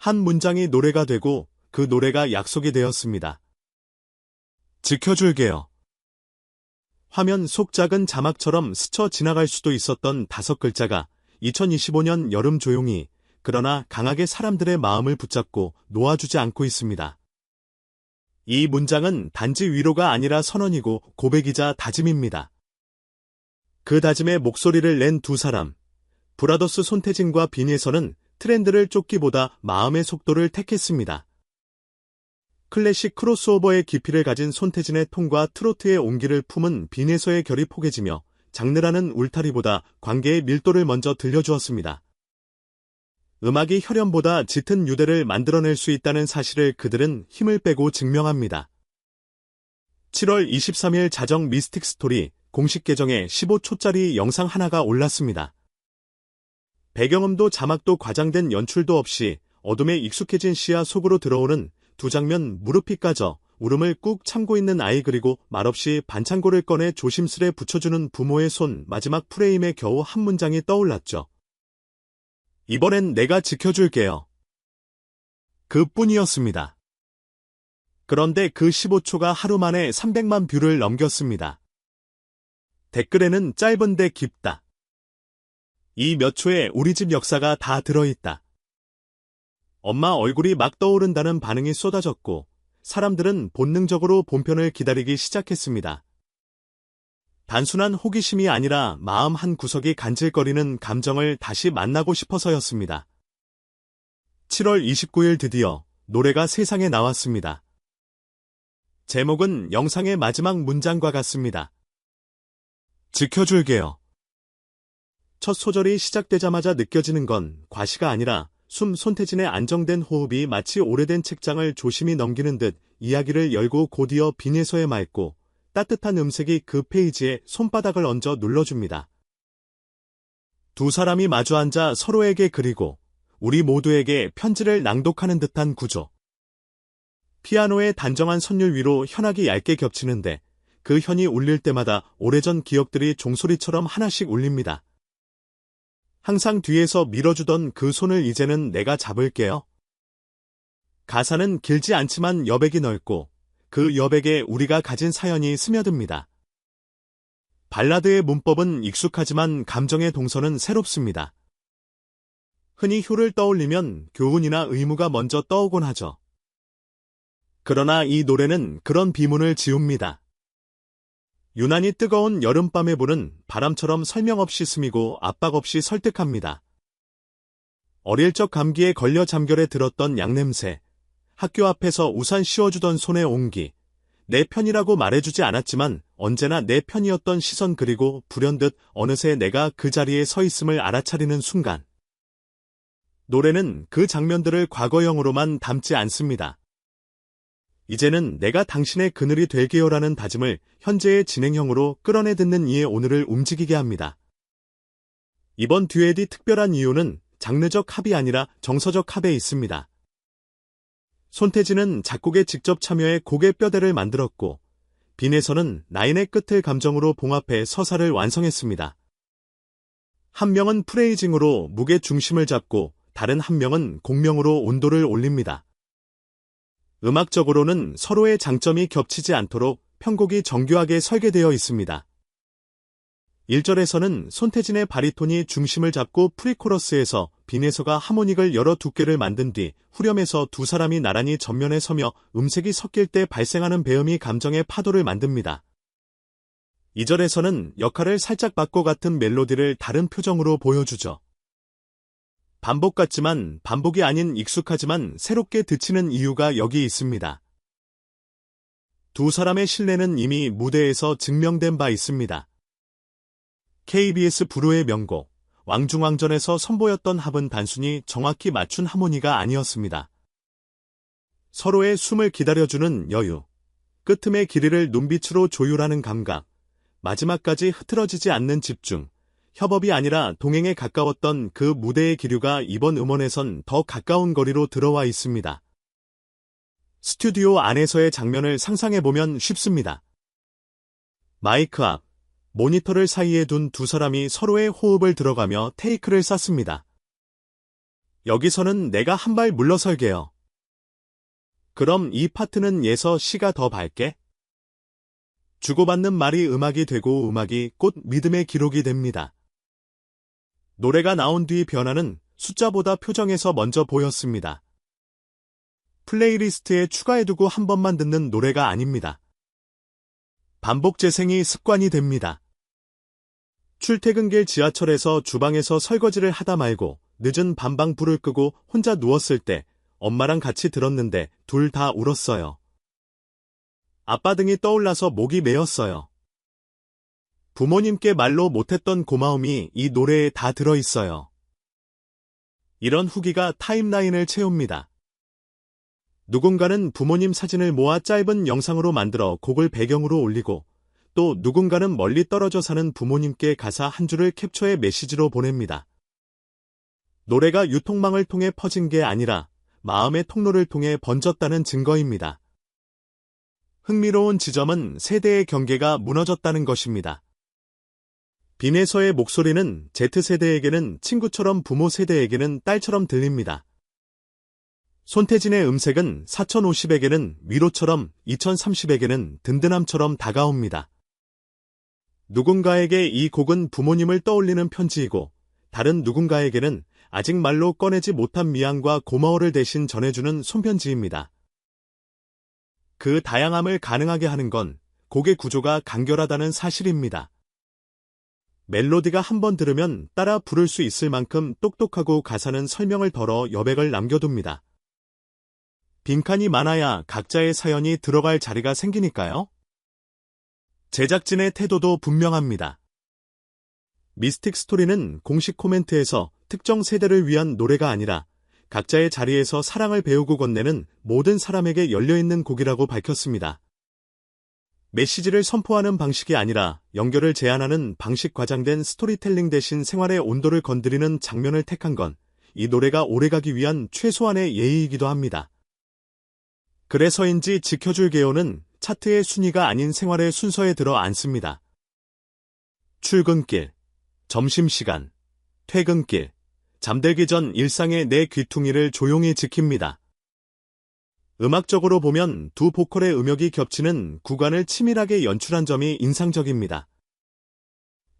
한 문장이 노래가 되고 그 노래가 약속이 되었습니다. 지켜줄게요. 화면 속 작은 자막처럼 스쳐 지나갈 수도 있었던 5글자가 2025년 여름 조용히 그러나 강하게 사람들의 마음을 붙잡고 놓아주지 않고 있습니다. 이 문장은 단지 위로가 아니라 선언이고 고백이자 다짐입니다. 그 다짐에 목소리를 낸 두 사람, 브라더스 손태진과 빈에서는 트렌드를 쫓기보다 마음의 속도를 택했습니다. 클래식 크로스오버의 깊이를 가진 손태진의 톤과 트로트의 온기를 품은 빈에서의 결이 포개지며 장르라는 울타리보다 관계의 밀도를 먼저 들려주었습니다. 음악이 혈연보다 짙은 유대를 만들어낼 수 있다는 사실을 그들은 힘을 빼고 증명합니다. 7월 23일 자정 미스틱 스토리 공식 계정에 15초짜리 영상 하나가 올랐습니다. 배경음도 자막도 과장된 연출도 없이 어둠에 익숙해진 시야 속으로 들어오는 두 장면 무릎이 까져 울음을 꾹 참고 있는 아이 그리고 말없이 반창고를 꺼내 조심스레 붙여주는 부모의 손 마지막 프레임에 겨우 한 문장이 떠올랐죠. 이번엔 내가 지켜줄게요. 그뿐이었습니다. 그런데 그 15초가 하루 만에 300만 뷰를 넘겼습니다. 댓글에는 짧은데 깊다. 이 몇 초에 우리 집 역사가 다 들어있다. 엄마 얼굴이 막 떠오른다는 반응이 쏟아졌고 사람들은 본능적으로 본편을 기다리기 시작했습니다. 단순한 호기심이 아니라 마음 한 구석이 간질거리는 감정을 다시 만나고 싶어서였습니다. 7월 29일 드디어 노래가 세상에 나왔습니다. 제목은 영상의 마지막 문장과 같습니다. 지켜줄게요. 첫 소절이 시작되자마자 느껴지는 건 과시가 아니라 손태진의 안정된 호흡이 마치 오래된 책장을 조심히 넘기는 듯 이야기를 열고 곧이어 빈에서의 맑고 따뜻한 음색이 그 페이지에 손바닥을 얹어 눌러줍니다. 두 사람이 마주 앉아 서로에게 그리고 우리 모두에게 편지를 낭독하는 듯한 구조. 피아노의 단정한 선율 위로 현악이 얇게 겹치는데 그 현이 울릴 때마다 오래전 기억들이 종소리처럼 하나씩 울립니다. 항상 뒤에서 밀어주던 그 손을 이제는 내가 잡을게요. 가사는 길지 않지만 여백이 넓고 그 여백에 우리가 가진 사연이 스며듭니다. 발라드의 문법은 익숙하지만 감정의 동선은 새롭습니다. 흔히 효를 떠올리면 교훈이나 의무가 먼저 떠오곤 하죠. 그러나 이 노래는 그런 비문을 지웁니다. 유난히 뜨거운 여름밤에 부는 바람처럼 설명 없이 스미고 압박 없이 설득합니다. 어릴 적 감기에 걸려 잠결에 들었던 약냄새, 학교 앞에서 우산 씌워주던 손의 온기, 내 편이라고 말해주지 않았지만 언제나 내 편이었던 시선 그리고 불현듯 어느새 내가 그 자리에 서 있음을 알아차리는 순간. 노래는 그 장면들을 과거형으로만 담지 않습니다. 이제는 내가 당신의 그늘이 될게요라는 다짐을 현재의 진행형으로 끌어내 듣는 이의 오늘을 움직이게 합니다. 이번 듀엣이 특별한 이유는 장르적 합이 아니라 정서적 합에 있습니다. 손태진은 작곡에 직접 참여해 곡의 뼈대를 만들었고 빈에서는 라인의 끝을 감정으로 봉합해 서사를 완성했습니다. 한 명은 프레이징으로 무게 중심을 잡고 다른 한 명은 공명으로 온도를 올립니다. 음악적으로는 서로의 장점이 겹치지 않도록 편곡이 정교하게 설계되어 있습니다. 1절에서는 손태진의 바리톤이 중심을 잡고 프리코러스에서 빈에서가 하모닉을 여러 두께를 만든 뒤 후렴에서 두 사람이 나란히 전면에 서며 음색이 섞일 때 발생하는 배음이 감정의 파도를 만듭니다. 2절에서는 역할을 살짝 바꿔 같은 멜로디를 다른 표정으로 보여주죠. 반복 같지만 반복이 아닌 익숙하지만 새롭게 드치는 이유가 여기 있습니다. 두 사람의 신뢰는 이미 무대에서 증명된 바 있습니다. KBS 브루의 명곡 왕중왕전에서 선보였던 합은 단순히 정확히 맞춘 하모니가 아니었습니다. 서로의 숨을 기다려주는 여유, 끄트의 길이를 눈빛으로 조율하는 감각, 마지막까지 흐트러지지 않는 집중, 협업이 아니라 동행에 가까웠던 그 무대의 기류가 이번 음원에선 더 가까운 거리로 들어와 있습니다. 스튜디오 안에서의 장면을 상상해보면 쉽습니다. 마이크 앞, 모니터를 사이에 둔 두 사람이 서로의 호흡을 들어가며 테이크를 쌓습니다. 여기서는 내가 한 발 물러설게요. 그럼 이 파트는 예서 시가 더 밝게? 주고받는 말이 음악이 되고 음악이 곧 믿음의 기록이 됩니다. 노래가 나온 뒤 변화는 숫자보다 표정에서 먼저 보였습니다. 플레이리스트에 추가해두고 한 번만 듣는 노래가 아닙니다. 반복 재생이 습관이 됩니다. 출퇴근길 지하철에서 주방에서 설거지를 하다 말고 늦은 밤방 불을 끄고 혼자 누웠을 때 엄마랑 같이 들었는데 둘 다 울었어요. 아빠 등이 떠올라서 목이 메었어요. 부모님께 말로 못했던 고마움이 이 노래에 다 들어있어요. 이런 후기가 타임라인을 채웁니다. 누군가는 부모님 사진을 모아 짧은 영상으로 만들어 곡을 배경으로 올리고 또 누군가는 멀리 떨어져 사는 부모님께 가사 한 줄을 캡처해 메시지로 보냅니다. 노래가 유통망을 통해 퍼진 게 아니라 마음의 통로를 통해 번졌다는 증거입니다. 흥미로운 지점은 세대의 경계가 무너졌다는 것입니다. 빈에서의 목소리는 Z세대에게는 친구처럼 부모 세대에게는 딸처럼 들립니다. 손태진의 음색은 4050에게는 위로처럼 2030에게는 든든함처럼 다가옵니다. 누군가에게 이 곡은 부모님을 떠올리는 편지이고 다른 누군가에게는 아직 말로 꺼내지 못한 미안과 고마워를 대신 전해주는 손편지입니다. 그 다양함을 가능하게 하는 건 곡의 구조가 간결하다는 사실입니다. 멜로디가 한 번 들으면 따라 부를 수 있을 만큼 똑똑하고 가사는 설명을 덜어 여백을 남겨둡니다. 빈칸이 많아야 각자의 사연이 들어갈 자리가 생기니까요. 제작진의 태도도 분명합니다. 미스틱 스토리는 공식 코멘트에서 특정 세대를 위한 노래가 아니라 각자의 자리에서 사랑을 배우고 건네는 모든 사람에게 열려있는 곡이라고 밝혔습니다. 메시지를 선포하는 방식이 아니라 연결을 제안하는 방식 과장된 스토리텔링 대신 생활의 온도를 건드리는 장면을 택한 건 이 노래가 오래가기 위한 최소한의 예의이기도 합니다. 그래서인지 지켜줄 게요는 차트의 순위가 아닌 생활의 순서에 들어 앉습니다. 출근길, 점심시간, 퇴근길, 잠들기 전 일상의 내 귀퉁이를 조용히 지킵니다. 음악적으로 보면 두 보컬의 음역이 겹치는 구간을 치밀하게 연출한 점이 인상적입니다.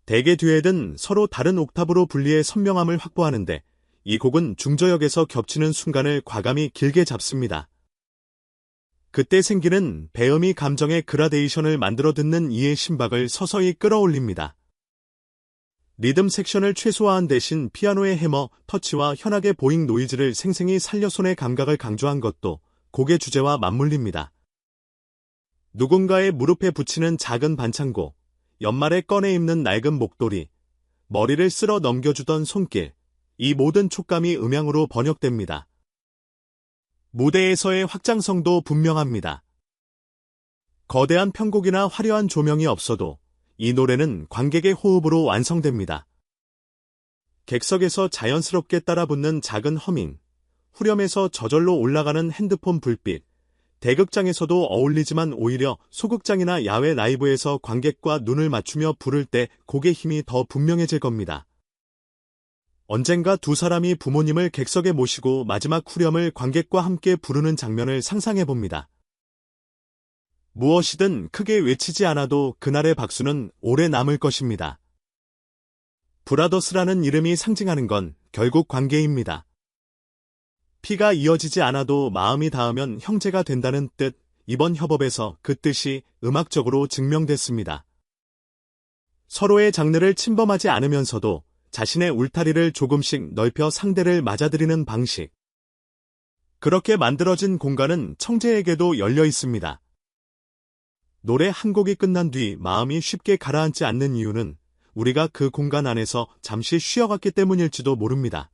대개 듀엣은 서로 다른 옥타브로 분리해 선명함을 확보하는데 이 곡은 중저역에서 겹치는 순간을 과감히 길게 잡습니다. 그때 생기는 배음이 감정의 그라데이션을 만들어 듣는 이의 심박을 서서히 끌어올립니다. 리듬 섹션을 최소화한 대신 피아노의 해머, 터치와 현악의 보잉 노이즈를 생생히 살려 손의 감각을 강조한 것도 곡의 주제와 맞물립니다. 누군가의 무릎에 붙이는 작은 반창고, 연말에 꺼내 입는 낡은 목도리, 머리를 쓸어 넘겨주던 손길, 이 모든 촉감이 음향으로 번역됩니다. 무대에서의 확장성도 분명합니다. 거대한 편곡이나 화려한 조명이 없어도 이 노래는 관객의 호흡으로 완성됩니다. 객석에서 자연스럽게 따라붙는 작은 허밍, 후렴에서 저절로 올라가는 핸드폰 불빛, 대극장에서도 어울리지만 오히려 소극장이나 야외 라이브에서 관객과 눈을 맞추며 부를 때 곡의 힘이 더 분명해질 겁니다. 언젠가 두 사람이 부모님을 객석에 모시고 마지막 후렴을 관객과 함께 부르는 장면을 상상해봅니다. 무엇이든 크게 외치지 않아도 그날의 박수는 오래 남을 것입니다. 브라더스라는 이름이 상징하는 건 결국 관계입니다. 피가 이어지지 않아도 마음이 닿으면 형제가 된다는 뜻, 이번 협업에서 그 뜻이 음악적으로 증명됐습니다. 서로의 장르를 침범하지 않으면서도 자신의 울타리를 조금씩 넓혀 상대를 맞아들이는 방식. 그렇게 만들어진 공간은 청재에게도 열려 있습니다. 노래 한 곡이 끝난 뒤 마음이 쉽게 가라앉지 않는 이유는 우리가 그 공간 안에서 잠시 쉬어갔기 때문일지도 모릅니다.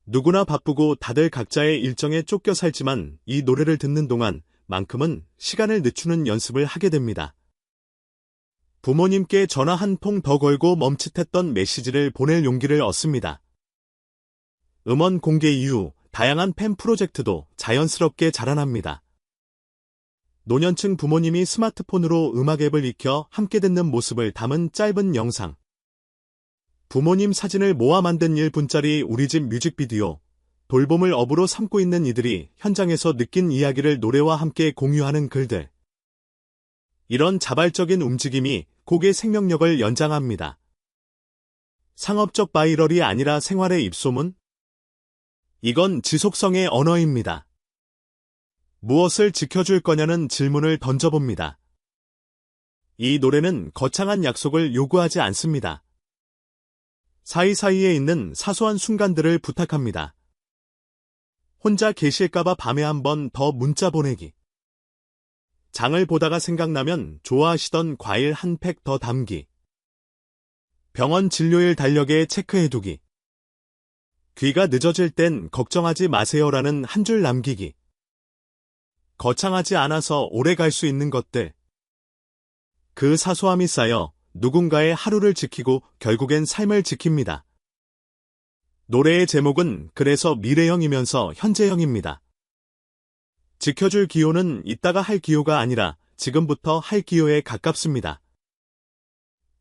누구나 바쁘고 다들 각자의 일정에 쫓겨 살지만 이 노래를 듣는 동안 만큼은 시간을 늦추는 연습을 하게 됩니다. 부모님께 전화 한 통 더 걸고 멈칫했던 메시지를 보낼 용기를 얻습니다. 음원 공개 이후 다양한 팬 프로젝트도 자연스럽게 자라납니다. 노년층 부모님이 스마트폰으로 음악 앱을 익혀 함께 듣는 모습을 담은 짧은 영상. 부모님 사진을 모아 만든 1분짜리 우리 집 뮤직비디오, 돌봄을 업으로 삼고 있는 이들이 현장에서 느낀 이야기를 노래와 함께 공유하는 글들. 이런 자발적인 움직임이 곡의 생명력을 연장합니다. 상업적 바이럴이 아니라 생활의 입소문? 이건 지속성의 언어입니다. 무엇을 지켜줄 거냐는 질문을 던져봅니다. 이 노래는 거창한 약속을 요구하지 않습니다. 사이사이에 있는 사소한 순간들을 부탁합니다. 혼자 계실까봐 밤에 한 번 더 문자 보내기. 장을 보다가 생각나면 좋아하시던 과일 한 팩 더 담기. 병원 진료일 달력에 체크해두기. 귀가 늦어질 땐 걱정하지 마세요라는 한 줄 남기기. 거창하지 않아서 오래 갈 수 있는 것들. 그 사소함이 쌓여 누군가의 하루를 지키고 결국엔 삶을 지킵니다. 노래의 제목은 그래서 미래형이면서 현재형입니다. 지켜줄 기호는 이따가 할 기호가 아니라 지금부터 할 기호에 가깝습니다.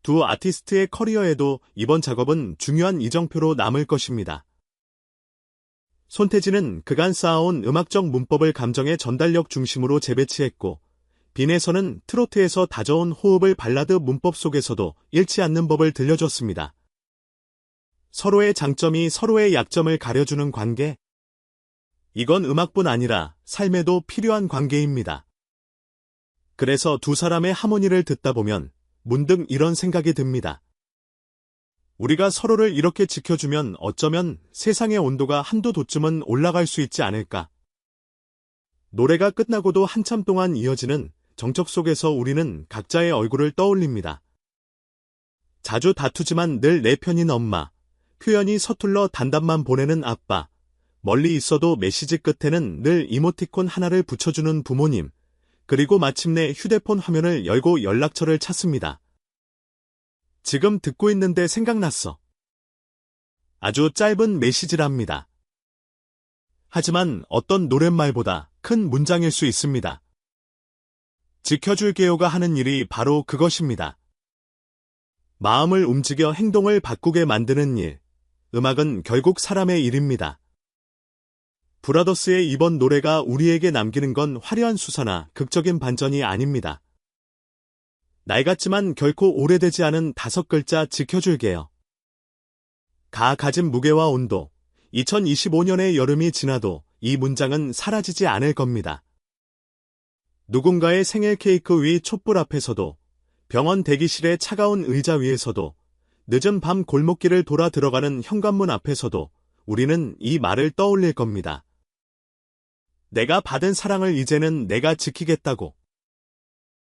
두 아티스트의 커리어에도 이번 작업은 중요한 이정표로 남을 것입니다. 손태진은 그간 쌓아온 음악적 문법을 감정의 전달력 중심으로 재배치했고, 빈에서는 트로트에서 다져온 호흡을 발라드 문법 속에서도 잃지 않는 법을 들려줬습니다. 서로의 장점이 서로의 약점을 가려주는 관계? 이건 음악뿐 아니라 삶에도 필요한 관계입니다. 그래서 두 사람의 하모니를 듣다 보면 문득 이런 생각이 듭니다. 우리가 서로를 이렇게 지켜주면 어쩌면 세상의 온도가 한두 도쯤은 올라갈 수 있지 않을까. 노래가 끝나고도 한참 동안 이어지는 정적 속에서 우리는 각자의 얼굴을 떠올립니다. 자주 다투지만 늘 내 편인 엄마, 표현이 서툴러 단답만 보내는 아빠, 멀리 있어도 메시지 끝에는 늘 이모티콘 하나를 붙여주는 부모님, 그리고 마침내 휴대폰 화면을 열고 연락처를 찾습니다. 지금 듣고 있는데 생각났어. 아주 짧은 메시지랍니다. 하지만 어떤 노랫말보다 큰 문장일 수 있습니다. 지켜줄게요가 하는 일이 바로 그것입니다. 마음을 움직여 행동을 바꾸게 만드는 일. 음악은 결국 사람의 일입니다. 브라더스의 이번 노래가 우리에게 남기는 건 화려한 수사나 극적인 반전이 아닙니다. 낡았지만 결코 오래되지 않은 5글자 지켜줄게요. 가진 무게와 온도, 2025년의 여름이 지나도 이 문장은 사라지지 않을 겁니다. 누군가의 생일 케이크 위 촛불 앞에서도, 병원 대기실의 차가운 의자 위에서도, 늦은 밤 골목길을 돌아 들어가는 현관문 앞에서도 우리는 이 말을 떠올릴 겁니다. 내가 받은 사랑을 이제는 내가 지키겠다고.